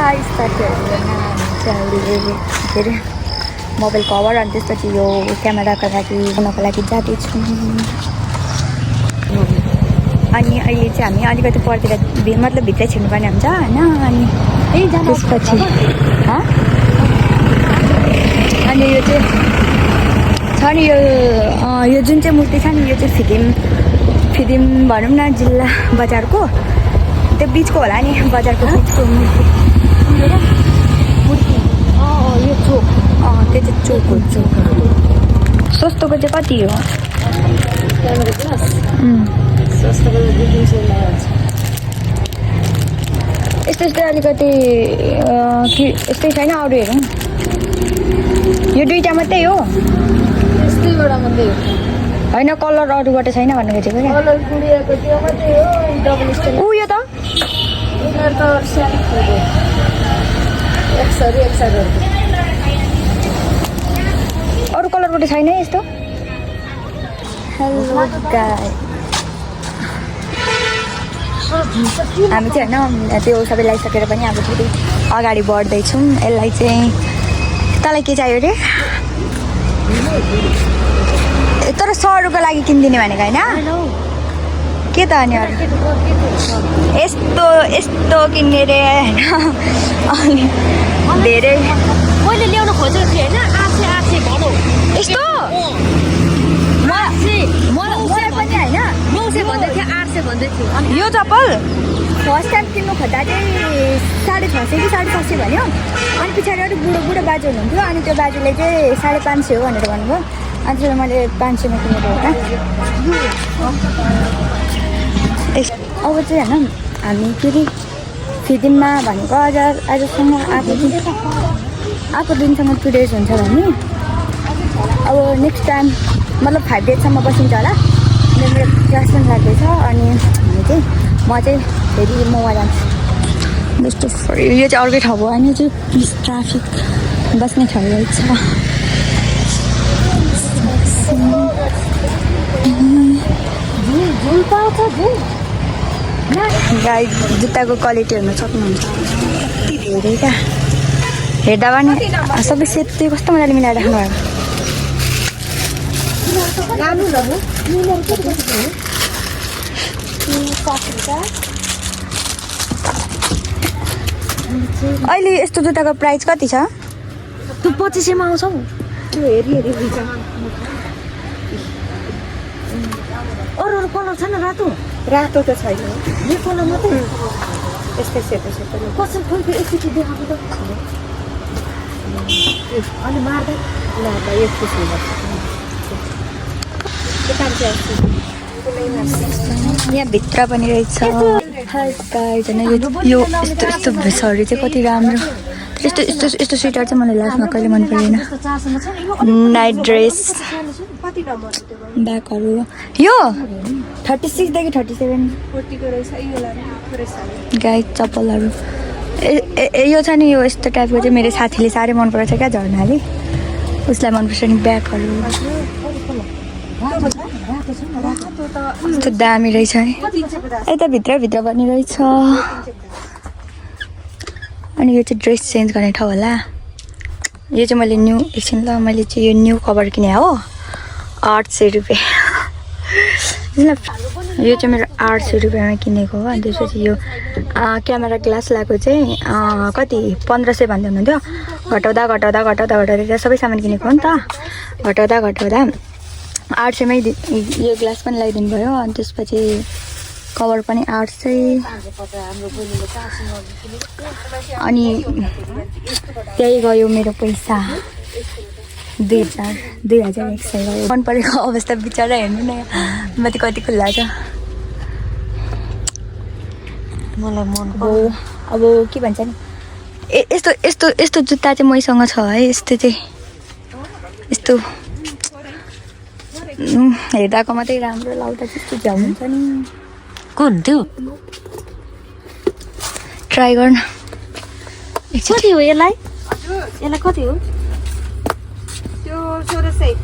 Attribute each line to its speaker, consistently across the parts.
Speaker 1: High साथीहरू के अरे मोबाइल कभर अनि त्यसपछि यो क्यामेराको लागि बनाउनको लागि जाँदैछौँ। अनि अहिले चाहिँ हामी अलिकति पर्तिर मतलब भित्रै छिर्नुपर्ने हुन्छ होइन। अनि त्यसपछि अनि यो चाहिँ छ नि यो जुन चाहिँ मूर्ति छ नि यो चाहिँ फिदिम भनौँ न जिल्ला बजारको त्यो बिचको होला नि बजारको बिचको मूर्ति यो चोक त्यो चाहिँ चोक हो। सस्तोको चाहिँ कति हो? यस्तै अलिकति यस्तै छैन अरू हेरौँ। यो दुईवटा मात्रै हो?
Speaker 2: यस्तैबाट मात्रै हो
Speaker 1: होइन कलर अरूबाट छैन भन्नु खोजेको क्या।
Speaker 2: कलर गुडियाको त्यो मात्रै हो डबल स्टाइल।
Speaker 1: यो त
Speaker 2: यिनीहरू त सानो खालको एक सरी
Speaker 1: अरू कलरबाट छैन यस्तो। हेलो गाइस हामी चाहिँ होइन त्यो सबै लगाइसकेर पनि अब फेरि अगाडि बढ्दैछौँ। यसलाई चाहिँ तँलाई के चाहियो अरे? तर 100 रुपियाँ लागि किनिदिने भनेको होइन के त? अनि अरू यस्तो किन्ने रे होइन। धेरै
Speaker 2: मैले ल्याउन खोजेको थिएँ होइन। आछे भनौँ
Speaker 1: यस्तो मलाई पनि होइन
Speaker 2: 900 भन्दै थियो 800 भन्दै थियो।
Speaker 1: यो चप्पल फर्स्ट टाइम किन्नु खोज्दा चाहिँ 650 कि 750 भन्यो। अनि पछाडि अलिक बुढो बाजे हुनुहुन्थ्यो अनि त्यो बाजेले चाहिँ 550 हो भनेर भन्नुभयो। अनि त्यसलाई मैले 500मा किनेको हो। अब चाहिँ होइन हामी फेरि फिदिममा भनेको आजसम्म आएको दिनसम्म 2 days हुन्छ भने अब नेक्स्ट टाइम मतलब 5 daysसम्म बसिन्छ होला। मेरो क्लास पनि लाग्दैछ अनि हामी चाहिँ म चाहिँ फेरि ममा जान्छु। जस्तो यो चाहिँ अर्कै ठाउँ हो अनि चाहिँ प्लिज ट्राफिक बस्ने ठाउँ रहेछ। गाई जुत्ताको क्वालिटी हेर्न सक्नुहुन्छ धेरै क्या। हेर्दा पनि सबै सेट चाहिँ कस्तो मजाले मिलाएर राख्नु भएको। अहिले यस्तो जुत्ताको प्राइस कति छ?
Speaker 2: त्यो 2500मा आउँछ हौ। त्यो हेरी हुन्छ। अरू कलर छैन? रातो त छैन। यो कलर मात्रै यस्तै सेतो कसरी खोइ एकचोटि देखाएको त अनि मार्दै यस्तो
Speaker 1: यहाँ भित्र पनि रहेछ। यो यस्तो भेसहरू चाहिँ कति राम्रो। यस्तो स्वेटर चाहिँ मलाई लास्टमा कहिले मन परेन। नाइट ड्रेस ब्यागहरू यो 36 देखि 37 गाई चप्पलहरू यो छ नि। यो यस्तो टाइपको चाहिँ मेरो साथीले साह्रै मन पराउँछ क्या झर्नाले। उसलाई मनपर्छ नि ब्यागहरू। यस्तो दामी रहेछ है। यता भित्र पनि रहेछ। अनि यो चाहिँ ड्रेस चेन्ज गर्ने ठाउँ होला। यो चाहिँ मैले एकछिन ल मैले चाहिँ यो न्यू कभर किने हो 800 रुपियाँ। यो चाहिँ मेरो 800 रुपियाँमा किनेको हो। अनि त्यसपछि यो क्यामेरा ग्लास लगाएको चाहिँ कति 1500 भन्दै हुनुहुन्थ्यो। घटाउँदा सबै सामान किनेको हो नि त। घटाउँदा 800मै यो ग्लास पनि लगाइदिनु भयो। अनि त्यसपछि कभर पनि 800। अनि त्यही गयो मेरो पैसा 2100 गयो। मन परेको अवस्था बिचरा हेर्नु न माथि कति खुल्ला छ।
Speaker 2: मलाई मन
Speaker 1: अब के भन्छ नि यस्तो जुत्ता चाहिँ मैसँग छ है। यस्तो चाहिँ यस्तो हेर्दाको मात्रै राम्रो लाउँदा त्यस्तो झ्याउ हुन्छ नि।
Speaker 2: कुन त्यो
Speaker 1: ट्राई गर्न
Speaker 2: कति हो यसलाई कति हो? त्यो 1600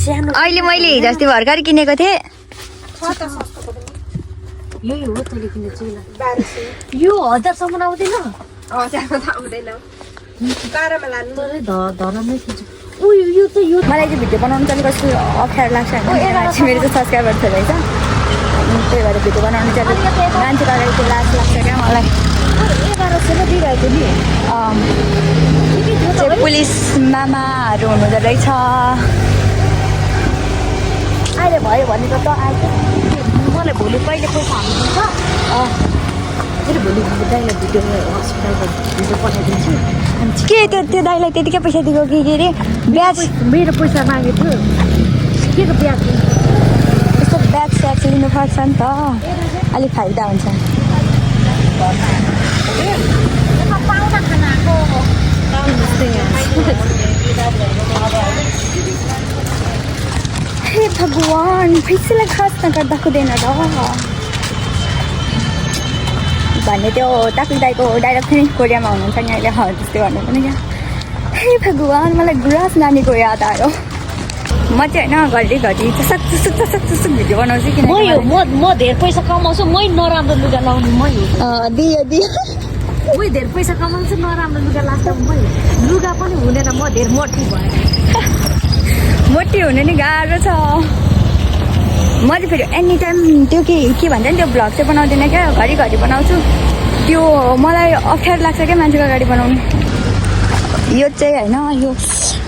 Speaker 2: सानो।
Speaker 1: अहिले मैले हिजो अस्ति भर्खर किनेको थिएँ।
Speaker 2: यही हो तैँले किन्ने चुला 1200 यो 1000सम्म आउँदैन
Speaker 3: 1000 त आउँदैन 12 मा लानु
Speaker 2: तरै धरमै खिच्छु उयो यो त यो
Speaker 1: मलाई चाहिँ भिडियो बनाउनु चाहिँ कस्तो अप्ठ्यारो लाग्छ होइन मेरो चाहिँ सब्सक्राइबर थियो रहेछ त्यही भएर भिडियो बनाउनु चाहिँ मान्छेको अगाडि चाहिँ लाज लाग्छ क्या मलाई
Speaker 2: 1100 दिइरहेको नि
Speaker 1: चाहिँ पुलिस मामाहरू हुनुहुँदो रहेछ
Speaker 2: अहिले भयो भने त आएको मलाई भोलि कहिले पैसा हाल्नुहुन्छ फेरि भोलि दाइलाई भिडियो हस्पिटलको भिडियो पठाइदिन्छु
Speaker 1: के त्यो दाइलाई त्यतिकै पैसा दिएको कि के अरे ब्याज
Speaker 2: मेरो पैसा मागेको थियो के को ब्याज
Speaker 1: यस्तो ब्याज स्याज लिनुपर्छ नि त अलिक फाइदा हुन्छ
Speaker 2: पाउना खानाको
Speaker 1: हे भगवान फिक्सीलाई खास नगर्दा हुँदैन र भन्ने त्यो टाक्लु दाईको डाइरेक्ट थियो नि कोरियामा हुनुहुन्छ नि अहिले त्यस्तै भन्नु पनि क्या हे भगवान मलाई गुराँस नानीको याद आयो म चाहिँ होइन घरि चुसुक भिडियो बनाउँछु किन
Speaker 2: म धेरै पैसा कमाउँछु मै नराम्रो लुगा लाउने मै
Speaker 1: दियो
Speaker 2: मै धेरै पैसा कमाउँछु नराम्रो लुगा लाग्छ मै लुगा पनि हुँदैन म धेरै मोटी भएँ
Speaker 1: मोटी हुनु नि गाह्रो छ म चाहिँ फेरि एनी टाइम त्यो के भन्छ नि त्यो भ्लग चाहिँ बनाउँदैन क्या घरि बनाउँछु त्यो मलाई अप्ठ्यारो लाग्छ क्या मान्छेको अगाडि बनाउनु यो चाहिँ होइन यो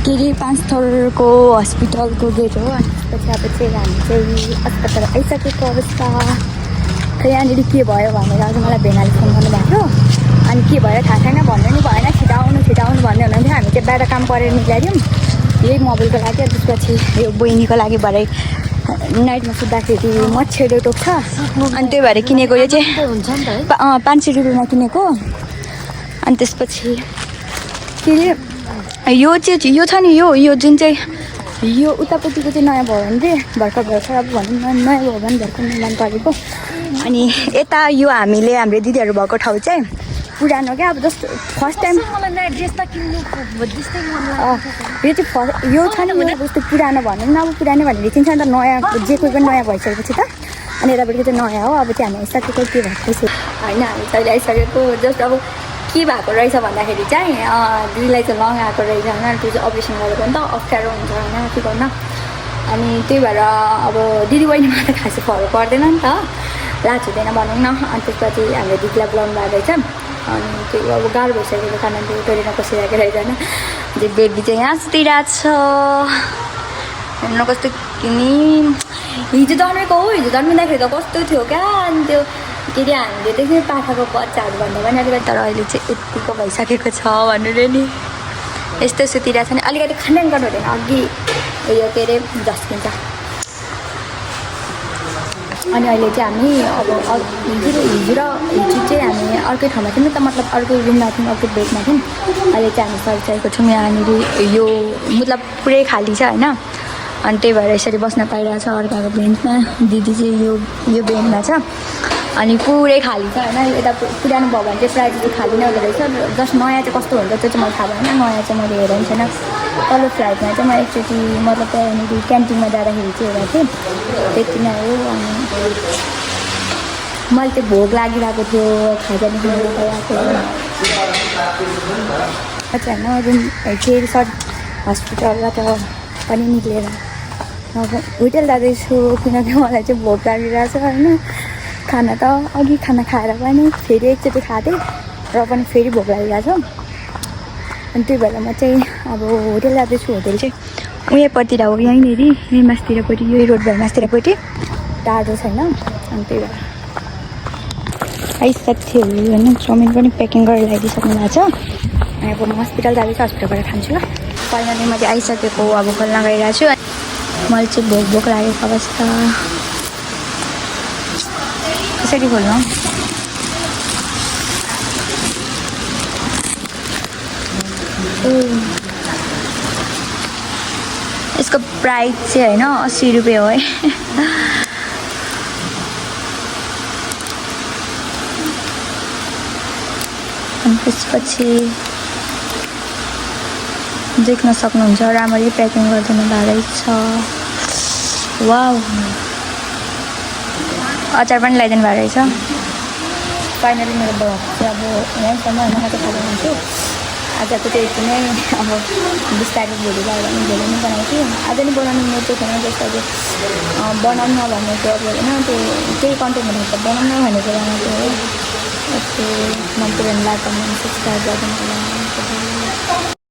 Speaker 1: के अरे 5 थरको हस्पिटलको गेट हो अनि त्यसपछि अब चाहिँ हामी चाहिँ अस्पताल आइसकेको अवस्था खै यहाँनिर के भयो भनेर आज मलाई भेनाले फोन गर्नुभएको अनि के भयो थाहा छैन भन्नु नि भएन छिटाउनु भन्दै हुनुहुन्थ्यो हामी चाहिँ बाहिर काम परेर निकाल्यौँ यही मोबाइलको लागि त्यसपछि यो बहिनीको लागि भरे नाइटमा सुत्दाखेरि मच्छरले टोक्छ अनि त्यही भएर किनेको यो चाहिँ
Speaker 2: हुन्छ नि त
Speaker 1: 500 रुपियाँमा किनेको अनि त्यसपछि के अरे यो चाहिँ यो छ नि यो जुन चाहिँ यो उतापट्टिको चाहिँ नयाँ भयो भने चाहिँ भर्खर अब भनौँ न नयाँ भयो भने भर्खर निर्माण गरेको अनि यता यो हामीले हाम्रो दिदीहरू भएको ठाउँ चाहिँ पुरानो क्या अब जस्तो फर्स्ट टाइम
Speaker 2: मलाई ड्रेस त किन्नु जस्तै मन
Speaker 1: यो चाहिँ यो छ नि यो जस्तो पुरानो भनौँ न अब पुरानो भनेर चिन्छ नि त नयाँ जे कोही पनि नयाँ भइसकेपछि त अनि यतापट्टि चाहिँ नयाँ हो अब चाहिँ हामी आइसकेको के भएको होइन हामी चाहिँ आइसकेको जस्ट अब के भएको रहेछ भन्दाखेरि चाहिँ दिदीलाई चाहिँ लङ आएको रहेछ होइन त्यो चाहिँ अपरेसन गरेको नि त अप्ठ्यारो हुन्छ होइन के गर्नु अनि त्यही भएर अब दिदी बहिनीमा त खासै फरक पर्दैन नि त लाज हुँदैन भनौँ न अनि त्यसपछि हामीले दिदीलाई बोलाउनु भएको रहेछ अनि त्यो अब गाह्रो भइसकेको कारणले टोरेर बसिरहेको रहेछ होइन जे बेबी चाहिँ यहाँ सुतिरहेको छ हेर्नु कस्तो किनी हिजो जन्मेको हो हिजो जन्मिँदाखेरि त कस्तो थियो क्या अनि त्यो के अरे हामीले त्यसै पाठाको बच्चाहरू भन्दा पनि अलिकति तर अहिले चाहिँ यतिको भइसकेको छ भनेर नि यस्तो सुतिरहेको छ नि अलिकति खानपिन गर्नु हुँदैन अघि उयो के अरे झस्किन्छ अनि अहिले चाहिँ हामी अब हिजो चाहिँ हामी अर्कै ठाउँमा थियौँ नि त मतलब अर्कै रुममा थियौँ अर्कै बेडमा थियौँ अहिले चाहिँ हामी सरिसकेको छौँ यहाँनिर यो मतलब पुरै खाली छ होइन अनि त्यही भएर यसरी बस्न पाइरहेको छ अर्काको बेन्चमा दिदी चाहिँ यो बेन्चमा छ अनि पुरै खाली छ होइन यता पुरानो भयो भने चाहिँ प्रायः जस्तो खाली नै हुँदो रहेछ जस्ट नयाँ चाहिँ कस्तो हुन्छ त्यो चाहिँ मलाई थाहा भएन नयाँ चाहिँ मैले हेरेको छैन तल्लो फ्लाइटमा चाहिँ म एकचोटि मतलब त्यहाँनिर क्यान्टिनमा जाँदाखेरि चाहिँ हेरेको थिएँ त्यति नै हो अनि मैले चाहिँ भोक लागिरहेको थियो खाजा निस्किनु गएको अच्छा होइन रुम फेरि सर्ट हस्पिटलबाट पनि निक्लेर अब होटेल जाँदैछु किनकि मलाई चाहिँ भोक लागिरहेको छ होइन खाना त अघि खाना खाएर पनि फेरि एकचोटि खाएको थिएँ र पनि फेरि भोक लागिरहेको छ अनि त्यही भएर म चाहिँ अब होटेल जाँदैछु होटेल चाहिँ उयोपट्टि हो यहीँनिर यहीँ मासतिरपट्टि यही रोड भएर मासतिरपट्टि टाढो छैन अनि त्यही भएर आइसक्थ्यो होइन चाउमिन पनि प्याकिङ गरेर ल्याइदिइसक्नु भएको छ अनि अब म हस्पिटल जाँदैछु हस्पिटलबाट खान्छु ल फाइनली म चाहिँ आइसकेको अब खोल्न गइरहेको छु मैले चाहिँ भोक लागेको अवस्था कसरी खोल्नु यसको प्राइस चाहिँ होइन 80 रुपियाँ हो है अनि त्यसपछि देख्न सक्नुहुन्छ राम्ररी प्याकिङ गरिदिनु भएको छ वाउ अचार पनि ल्याइदिनु भएको रहेछ फाइनली मेरो ब्लग चाहिँ अब यहीँसम्म होइन म चाहिँ खाली हुन्छु आजको चाहिँ यति नै अब बिस्तारै भोलि गएर पनि भोलि नै बनाउँछु आज नै बनाउनु मिल्छ छैन जस्तो अब बनाउनु नभन्ने चाहिँ अब होइन त्यो केही कन्टेन्ट हुँदा त बनाउनु भनेको बेलामा चाहिँ हो यस्तो मन पऱ्यो भने लाइक कमेन्ट सब्सक्राइब गरिदिनु होला